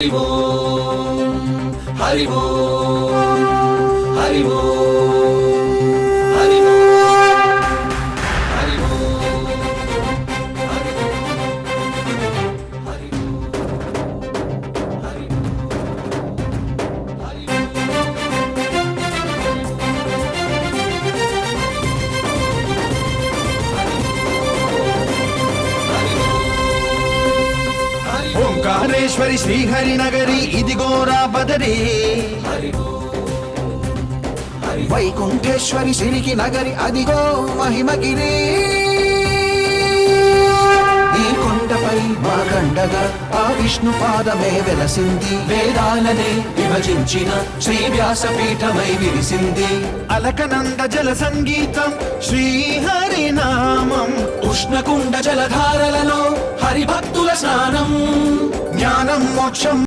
హరి ఓం హరి ఓం హరి ఓం హరి ఓం హరి ఓం హరి ఓం హరి ఓంకారేశ్వరి శ్రీహరి నగరి ఇదిగోరా బదరి వైకుంఠేశ్వరి సిరికి నగరి అదిగో మహిమగిరి ఈ కొండపై మాగండగా ఆ విష్ణు పాదమే వెలసింది వేదాలనే విభజించిన శ్రీ వ్యాసపీఠమై విరిసింది అలకనంద జల సంగీతం శ్రీహరి నామం ఉష్ణకుండ జలధారలలో హరిభక్తుల స్నానం జ్ఞానం మోక్షం